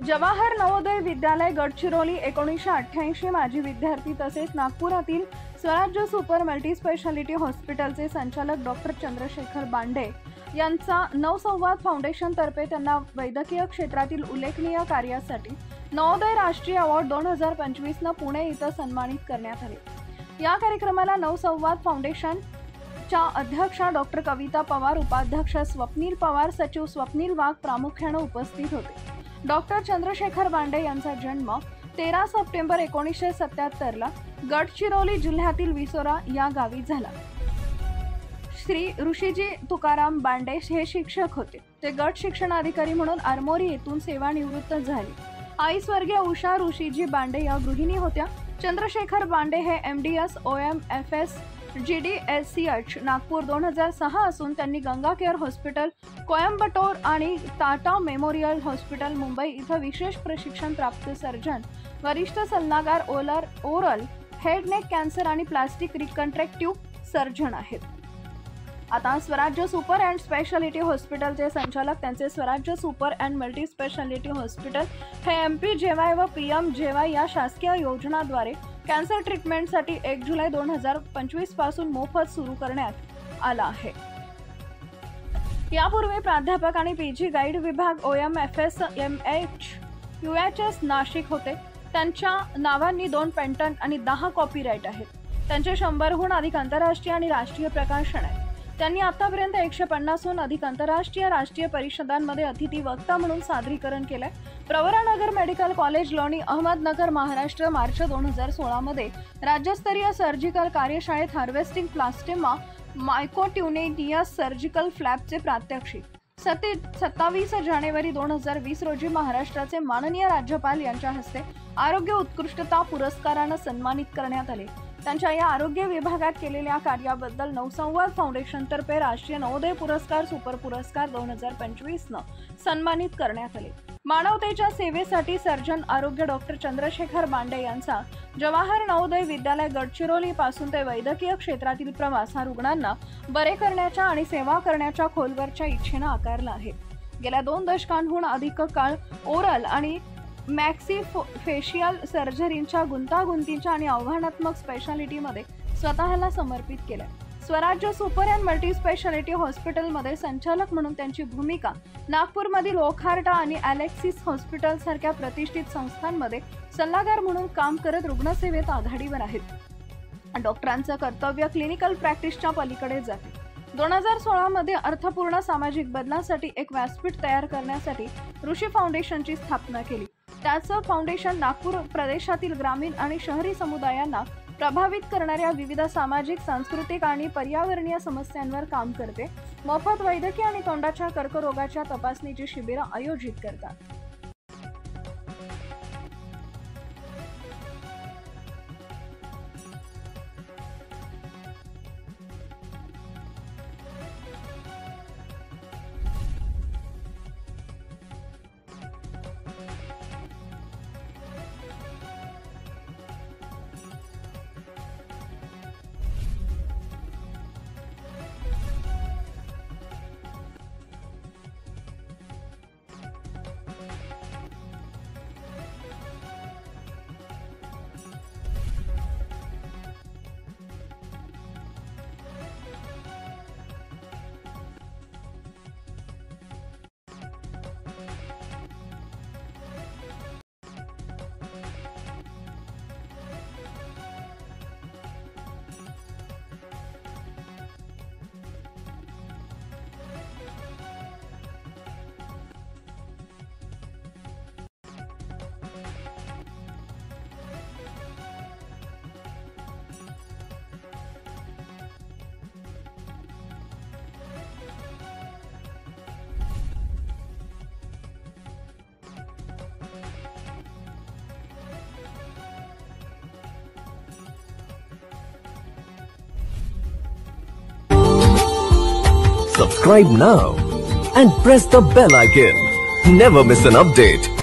जवाहर नवोदय विद्यालय गडचिरोली 1988 माजी विद्यार्थी तसेच नागपुरातील स्वराज्य सुपर मल्टी स्पेशालिटी हॉस्पिटलचे संचालक डॉक्टर चंद्रशेखर बांडे यांचा नवसंवाद फाउंडेशन तर्फे त्यांना वैद्यकीय क्षेत्रातील उल्लेखनीय कार्यासाठी नवोदय राष्ट्रीय अवॉर्ड 2025 न पुणे इथं सन्मानित करण्यात आले। या कार्यक्रमाला नवसंवाद फाउंडेशन च्या अध्यक्षा डॉक्टर कविता पवार, उपाध्यक्ष स्वप्नील पवार, सचिव स्वप्नील वाघ प्रामुख्याने उपस्थित होते। डॉक्टर चंद्रशेखर बांडे यांचा जन्म 13 सप्टेंबर 1977 ला गडचिरोली जिल्ह्यातील विसोरा या गावी झाला। श्री ऋषीजी तुकाराम बांडे हे शिक्षक होते। ते गट शिक्षणाधिकारी म्हणून आरमोरी येथून सेवानिवृत्त झाले। आई स्वर्गीय उषा ऋषीजी बांडे या गृहिणी होत्या। चंद्रशेखर बांडे हे MDS OMFS GDSCH नागपूर 2006 असून त्यांनी गंगा केअर हॉस्पिटल कोयंबटूर आणि टाटा मेमोरियल हॉस्पिटल मुंबई इथं विशेष प्रशिक्षण प्राप्त सर्जन, वरिष्ठ सल्लागार, ओरल हेड नेक कॅन्सर आणि प्लास्टिक रिकन्स्ट्रक्टिव्ह सर्जन आहेत। आता स्वराज्य सुपर अँड स्पेशालिटी हॉस्पिटलचे संचालक त्यांचे स्वराज्य super and multi speciality hospital हे MPJY व PMJY या शासकीय योजनाद्वारे कॅन्सर ट्रीटमेंटसाठी 1 जुलै 2025 पासून मोफत सुरू करण्यात आला आहे। यापूर्वी प्राध्यापक आणि PG गाईड विभाग OMFS MHUHS नाशिक होते। त्यांच्या नावांनी 2 पेटंट आणि 10 कॉपीराइट आहेत। त्यांचे 100हून अधिक आंतरराष्ट्रीय आणि राष्ट्रीय प्रकाशन आहेत। त्यांनी आतापर्यंत 150हून अधिक आंतरराष्ट्रीय राष्ट्रीय परिषदांमध्ये अतिथी वक्ता म्हणून सादरीकरण केले। प्रवरानगर मेडिकल कॉलेज लोणी अहमदनगर महाराष्ट्र मार्च 2016 मध्ये राज्यस्तरीय सर्जिकल कार्यशाळेत हार्वेस्टिंग प्लास्टिमा मायकोट्युनिटियस सर्जिकल फ्लॅपचे प्रात्यक्षिक 27 जानेवारी 2020 रोजी महाराष्ट्राचे माननीय राज्यपाल यांच्या हस्ते आरोग्य उत्कृष्टता पुरस्काराने सन्मानित करण्यात आले। त्यांच्या या आरोग्य विभागात केलेल्या कार्याबद्दल नवसंवाद फाउंडेशन तर्फे राष्ट्रीय नवोदय पुरस्कार, सुपर पुरस्कार 2025 न सन्मानित करण्यात आले। मानवतेच्या सेवेसाठी सर्जन आरोग्य डॉक्टर चंद्रशेखर बांडे यांचा जवाहर नवोदय विद्यालय गडचिरोली पासून ते वैद्यकीय क्षेत्रातील प्रवास हा रुग्णांना बरे करण्याच्या आणि सेवा करण्याच्या खोलवरच्या इच्छेने आकारला आहे। गेल्या 2 दशकांहून अधिक काळ ओरल आणि मॅक्सिफेशियल सर्जरीच्या गुंतागुंतीच्या आणि आव्हानात्मक स्पेशालिटीमध्ये स्वतःला समर्पित केले। स्वराज्य सुपर अँड मल्टी स्पेशालिटी हॉस्पिटलमध्ये संचालक म्हणून त्यांची भूमिका नागपूरमधील ओखार्टा आणि अलेक्सिस हॉस्पिटल सारख्या प्रतिष्ठित संस्थांमध्ये सल्लागार म्हणून काम करत रुग्णसेवेत आघाडीवर आहेत। डॉक्टरांचं कर्तव्य क्लिनिकल प्रॅक्टिसच्या पलीकडे जाते। 2016 मध्ये अर्थपूर्ण सामाजिक बदलासाठी एक व्यासपीठ तयार करण्यासाठी ऋषी फाउंडेशनची स्थापना केली। त्याचं फाउंडेशन नागपूर प्रदेशातील ग्रामीण आणि शहरी समुदायांना प्रभावित करणाऱ्या विविध सामाजिक, सांस्कृतिक आणि पर्यावरणीय समस्यांवर काम करते। मोफत वैद्यकीय आणि तोंडाच्या कर्करोगाच्या तपासणीची शिबिरं आयोजित करतात। Subscribe now and press the bell icon. Never miss an update.